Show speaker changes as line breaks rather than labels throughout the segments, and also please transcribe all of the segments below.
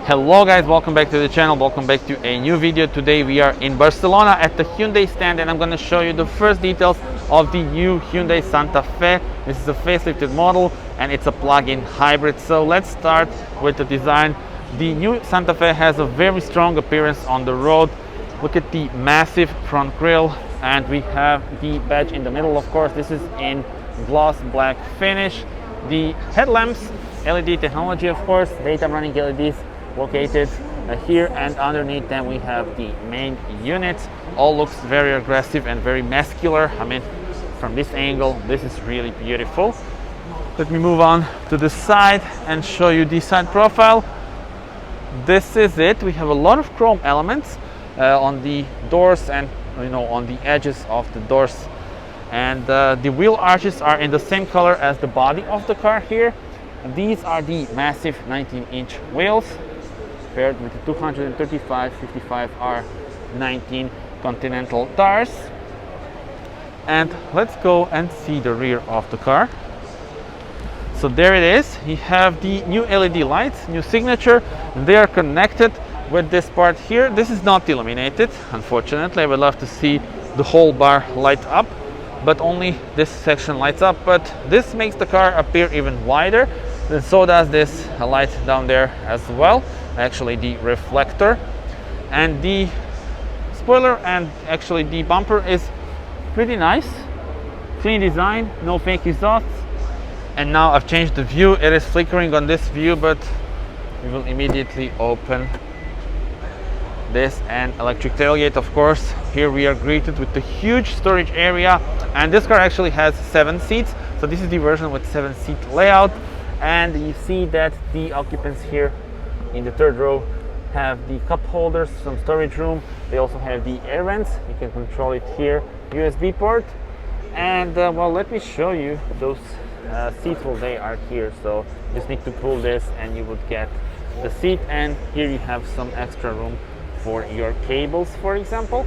Hello guys, welcome back to the channel, welcome back to a new video. Today we are in Barcelona at the Hyundai stand and I'm going to show you the first details of the new Hyundai Santa Fe. This is a facelifted model and it's a plug-in hybrid. So let's start with the design. The new Santa Fe has a very strong appearance on the road. Look at the massive front grille, and we have the badge in the middle. Of course, this is in gloss black finish. The headlamps, LED technology, of course, daytime running LEDs located here, and underneath them we have the main unit. All looks very aggressive and very muscular. I mean, from this angle, this is really beautiful. Let me move on to the side and show you the side profile. This is it. We have a lot of chrome elements on the doors and on the edges of the doors, and the wheel arches are in the same color as the body of the car here. These are the massive 19-inch wheels paired with the 235/55R19 Continental tires. And let's go and see the rear of the car. So there it is. You have the new LED lights, new signature. They are connected with this part here. This is not illuminated, unfortunately. I would love to see the whole bar light up, but only this section lights up. But this makes the car appear even wider, and so does this light down there as well, actually the reflector. And the spoiler and actually the bumper is pretty nice, clean design, no fake exhausts. And now I've changed the view. It is flickering on this view, but we will immediately open this, and electric tailgate, of course. Here we are greeted with the huge storage area, and this car actually has 7 seats. So this is the version with 7-seat layout, and you see that the occupants here in the third row have the cup holders, some storage room. They also have the air vents. You can control it here, USB port. And well, let me show you those seats. Well, they are here, so you just need to pull this and you would get the seat. And here you have some extra room for your cables, for example.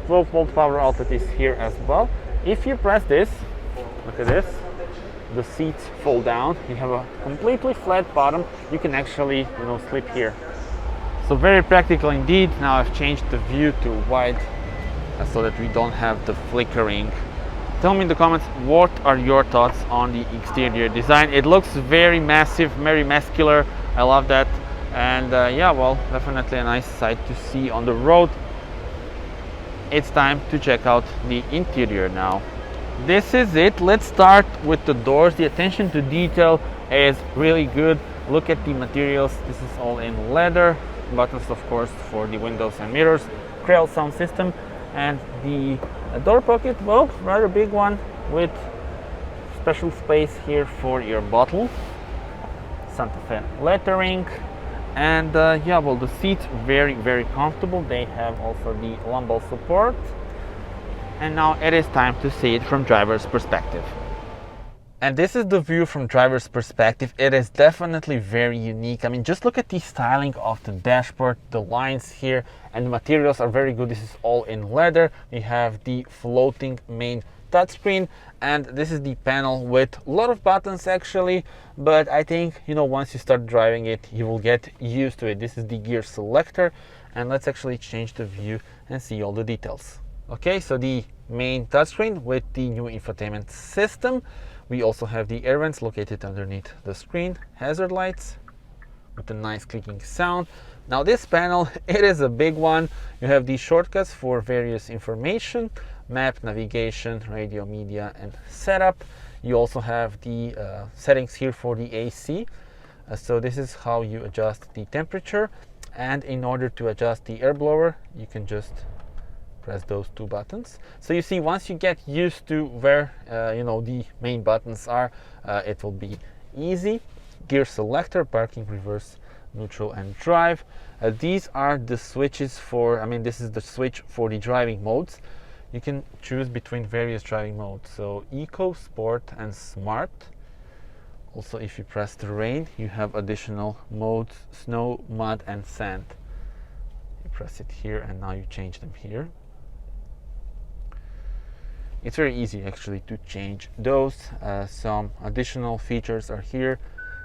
12-volt power outlet is here as well. If you press this, look at this, the seats fold down. You have a completely flat bottom. You can actually sleep here. So very practical indeed. Now I've changed the view to wide so that we don't have the flickering. Tell me in the comments, what are your thoughts on the exterior design? It looks very massive, very muscular. I love that. And yeah, well, definitely a nice sight to see on the road. It's time to check out the interior now. This is it. Let's start with the doors. The attention to detail is really good. Look at the materials. This is all in leather. Buttons, of course, for the windows and mirrors. Krell sound system. And the door pocket, well, rather big one with special space here for your bottle. Santa Fe lettering. And yeah, well, the seats very comfortable. They have also the lumbar support. And now it is time to see it from driver's perspective. And this is the view from driver's perspective. It is definitely very unique. I mean, just look at the styling of the dashboard, the lines here, and the materials are very good. This is all in leather. We have the floating main touchscreen, and this is the panel with a lot of buttons actually, but I think once you start driving it, you will get used to it. This is the gear selector, and let's actually change the view and see all the details. Okay, so the main touchscreen with the new infotainment system. We also have the air vents located underneath the screen, hazard lights with a nice clicking sound. Now this panel, it is a big one. You have the shortcuts for various information, map, navigation, radio, media, and setup. You also have the settings here for the AC. So this is how you adjust the temperature. And in order to adjust the air blower, you can just press those 2 buttons. So you see, once you get used to where the main buttons are, it will be easy. Gear selector, parking, reverse, neutral, and drive. These are the switches for, this is the switch for the driving modes. You can choose between various driving modes, so eco, sport, and smart. Also, if you press terrain, you have additional modes: snow, mud, and sand. You press it here and now you change them here. It's very easy actually to change those. Some additional features are here.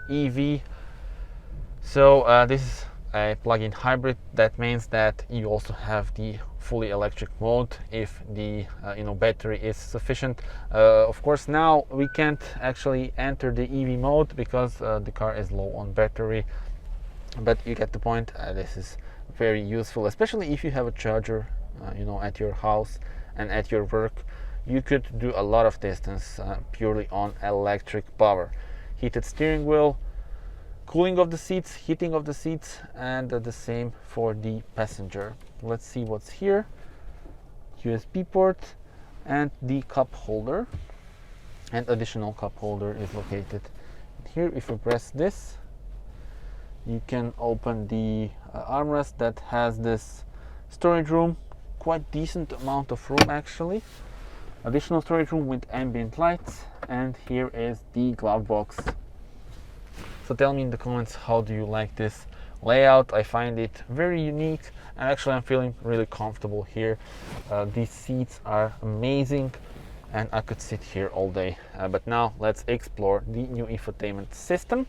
EV. So this is a plug-in hybrid, that means that you also have the fully electric mode if the battery is sufficient. Of course, now we can't actually enter the EV mode because the car is low on battery, but you get the point. This is very useful, especially if you have a charger at your house and at your work. You could do a lot of distance purely on electric power. Heated steering wheel, cooling of the seats, heating of the seats, and the same for the passenger. Let's see what's here. USB port and the cup holder, and additional cup holder is located here. If you press this, you can open the armrest that has this storage room, quite decent amount of room actually. Additional storage room with ambient lights, and here is the glove box. So tell me in the comments, how do you like this layout? I find it very unique, and actually I'm feeling really comfortable here. These seats are amazing, and I could sit here all day. But now let's explore the new infotainment system.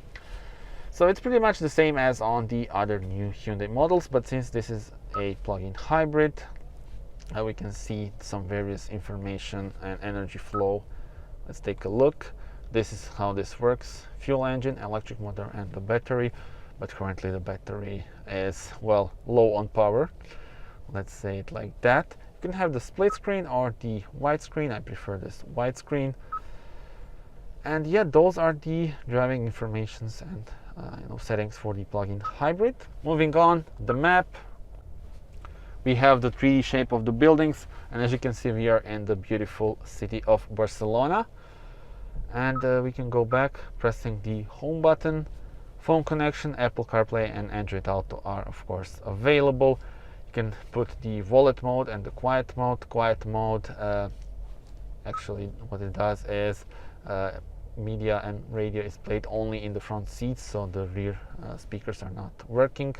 So it's pretty much the same as on the other new Hyundai models, but since this is a plug-in hybrid, we can see some various information and energy flow. Let's take a look. This is how this works: fuel engine, electric motor, and the battery. But currently the battery is, well, low on power. Let's say it like that. You can have the split screen or the widescreen. I prefer this widescreen. And yeah, those are the driving informations and settings for the plug-in hybrid. Moving on, the map. We have the 3D shape of the buildings, and as you can see, we are in the beautiful city of Barcelona. And we can go back pressing the home button. Phone connection, Apple CarPlay and Android Auto are of course available. You can put the wallet mode and the quiet mode. Quiet mode, actually what it does is media and radio is played only in the front seats, so the rear speakers are not working.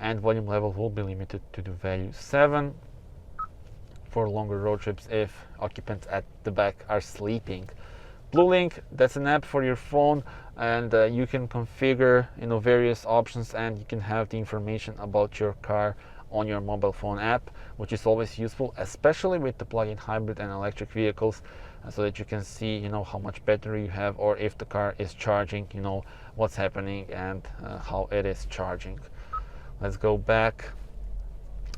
And volume level will be limited to the value 7 for longer road trips if occupants at the back are sleeping. Blue Link, that's an app for your phone, and you can configure various options, and you can have the information about your car on your mobile phone app, which is always useful, especially with the plug-in hybrid and electric vehicles, so that you can see how much battery you have, or if the car is charging, what's happening and how it is charging. Let's go back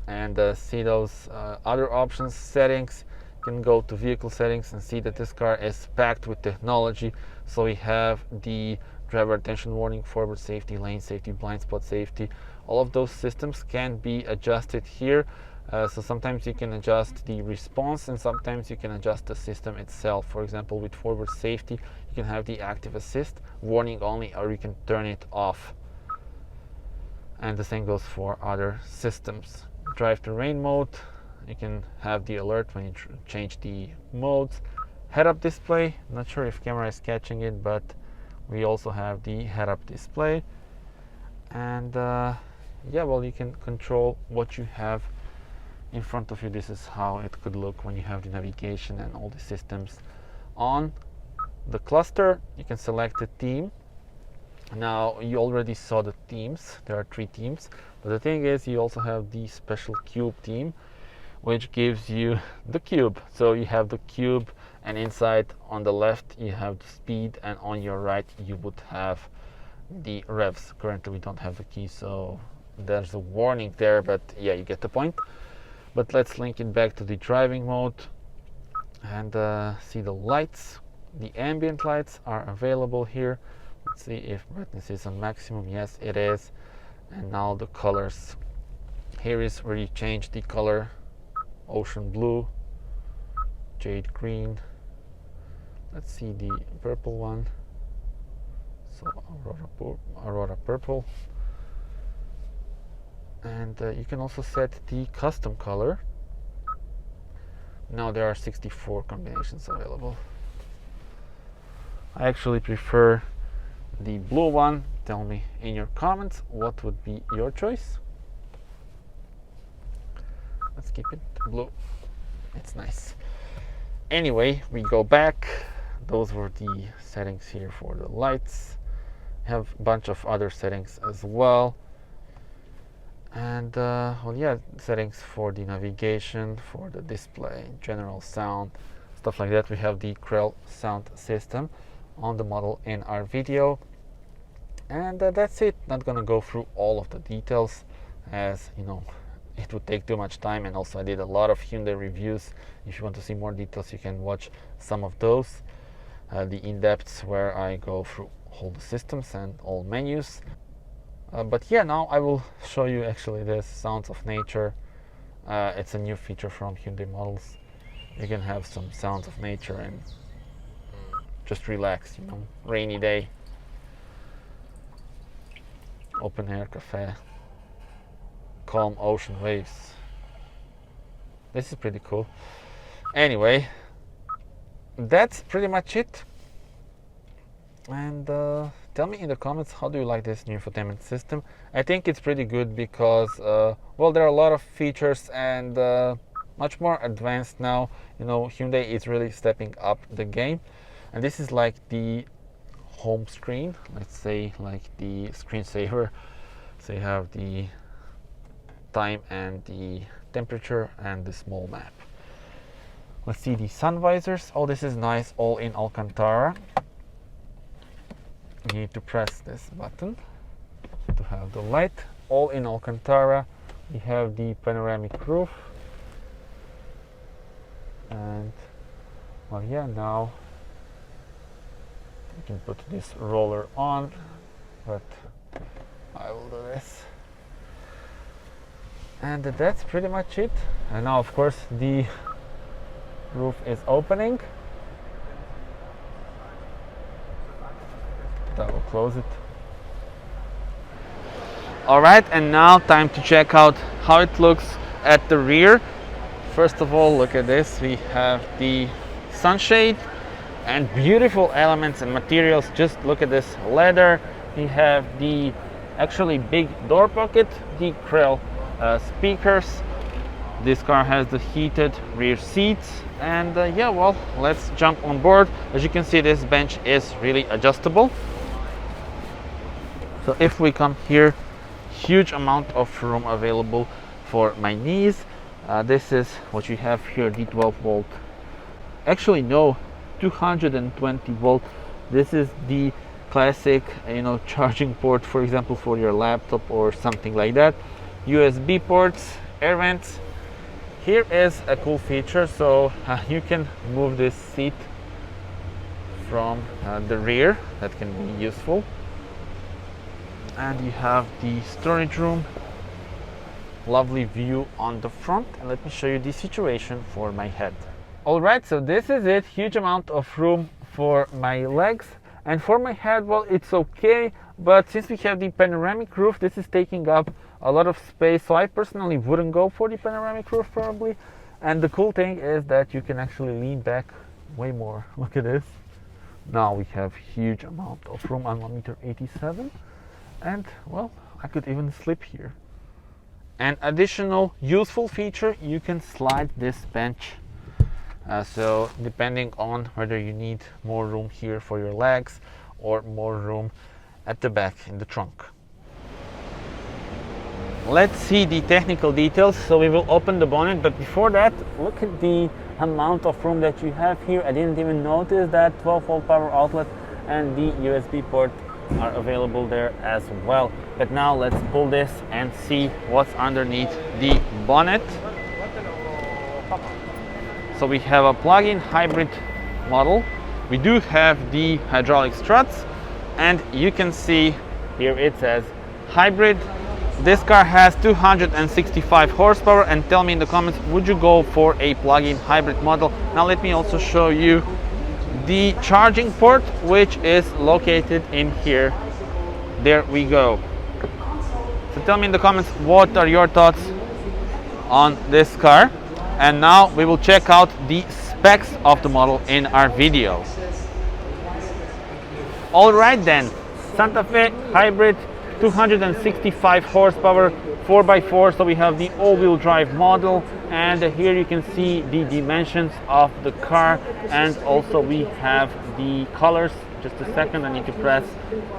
and see those other options. Settings, you can go to vehicle settings and see that this car is packed with technology. So we have the driver attention warning, forward safety, lane safety, blind spot safety. All of those systems can be adjusted here. So sometimes you can adjust the response, and sometimes you can adjust the system itself. For example, with forward safety, you can have the active assist, warning only, or you can turn it off. And the same goes for other systems. Drive to rain mode, you can have the alert when you change the modes. Head-up display, not sure if camera is catching it, but we also have the head-up display. And yeah, well, you can control what you have in front of you. This is how it could look when you have the navigation and all the systems on. The cluster, you can select a theme. Now, you already saw the themes. There are 3 themes, but the thing is, you also have the special cube theme, which gives you the cube. So you have the cube, and inside on the left you have the speed, and on your right you would have the revs. Currently we don't have the key, so there's a warning there, but yeah, you get the point. But let's link it back to the driving mode and see the lights. The ambient lights are available here. Let's see if brightness is on maximum. Yes, it is. And now the colors. Here is where you change the color: ocean blue, jade green. Let's see the purple one. So Aurora purple. And you can also set the custom color. Now there are 64 combinations available. I actually prefer the blue one. Tell me in your comments what would be your choice. Let's keep it blue. It's nice. Anyway, we go back. Those were the settings here for the lights. Have a bunch of other settings as well. And well, yeah, settings for the navigation, for the display, general sound, stuff like that. We have the Krell sound system on the model in our video. And that's it. Not gonna go through all of the details, as you know, it would take too much time. And also I did a lot of Hyundai reviews. If you want to see more details, you can watch some of those, the in-depths where I go through all the systems and all menus. But yeah, now I will show you actually this Sounds of Nature. It's a new feature from Hyundai models. You can have some sounds of nature and just relax, you know, rainy day, open air cafe, calm ocean waves. This is pretty cool. Anyway, that's pretty much it. And tell me in the comments, how do you like this new infotainment system? I think it's pretty good because well, there are a lot of features and much more advanced now. You know, Hyundai is really stepping up the game, and this is like the home screen, let's say, like the screensaver. So you have the time and the temperature and the small map. Let's see the sun visors. Oh, this is nice, all in Alcantara. You need to press this button to have the light, all in Alcantara. We have the panoramic roof, and well, yeah, now you can put this roller on, but I will do this. And that's pretty much it. And now, of course, the roof is opening. I will close it. Alright, and now time to check out how it looks at the rear. First of all, look at this. We have the sunshade and beautiful elements and materials. Just look at this leather. We have the actually big door pocket, the Krell speakers. This car has the heated rear seats, and yeah, well, let's jump on board. As you can see, this bench is really adjustable. So if we come here, huge amount of room available for my knees. This is what you have here, the 12 volt. Actually, no, 220 volt. This is the classic, you know, charging port, for example, for your laptop or something like that. USB ports, air vents. Here is a cool feature, so you can move this seat from the rear. That can be useful. And you have the storage room, lovely view on the front, and let me show you the situation for my head. Alright, so this is it, huge amount of room for my legs, and for my head, well, it's okay, but since we have the panoramic roof, this is taking up a lot of space, so I personally wouldn't go for the panoramic roof probably. And the cool thing is that you can actually lean back way more. Look at this. Now we have huge amount of room. I'm 1.87 m. And well, I could even sleep here. An additional useful feature, you can slide this bench. So depending on whether you need more room here for your legs or more room at the back in the trunk. Let's see the technical details. So we will open the bonnet, but before that, look at the amount of room that you have here. I didn't even notice that 12 volt power outlet and the USB port are available there as well. But now let's pull this and see what's underneath the bonnet. So we have a plug-in hybrid model. We do have the hydraulic struts, and you can see here it says hybrid. This car has 265 horsepower, and tell me in the comments, would you go for a plug-in hybrid model? Now let me also show you the charging port, which is located in here. There we go. So tell me in the comments, what are your thoughts on this car? And now we will check out the specs of the model in our video. Alright then, Santa Fe hybrid, 265 horsepower, 4x4, so we have the all-wheel drive model, and here you can see the dimensions of the car, and also we have the colors. Just a second, I need to press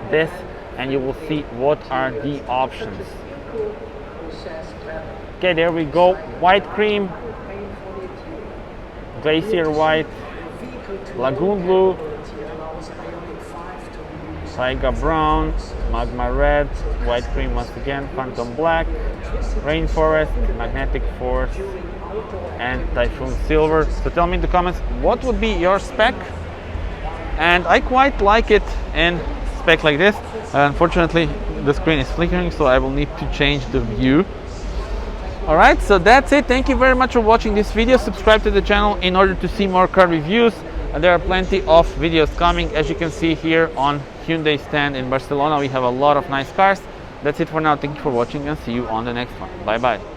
this and you will see what are the options. Okay, there we go. White cream, glacier white, lagoon blue, taiga brown, magma red, white cream once again, phantom black, rainforest, magnetic force, and typhoon silver. So tell me in the comments what would be your spec, and I quite like it in spec like this. Unfortunately the screen is flickering, so I will need to change the view. Alright, so that's it. Thank you very much for watching this video. Subscribe to the channel in order to see more car reviews, and there are plenty of videos coming. As you can see here on Hyundai stand in Barcelona, we have a lot of nice cars. That's it for now. Thank you for watching, and see you on the next one. Bye bye.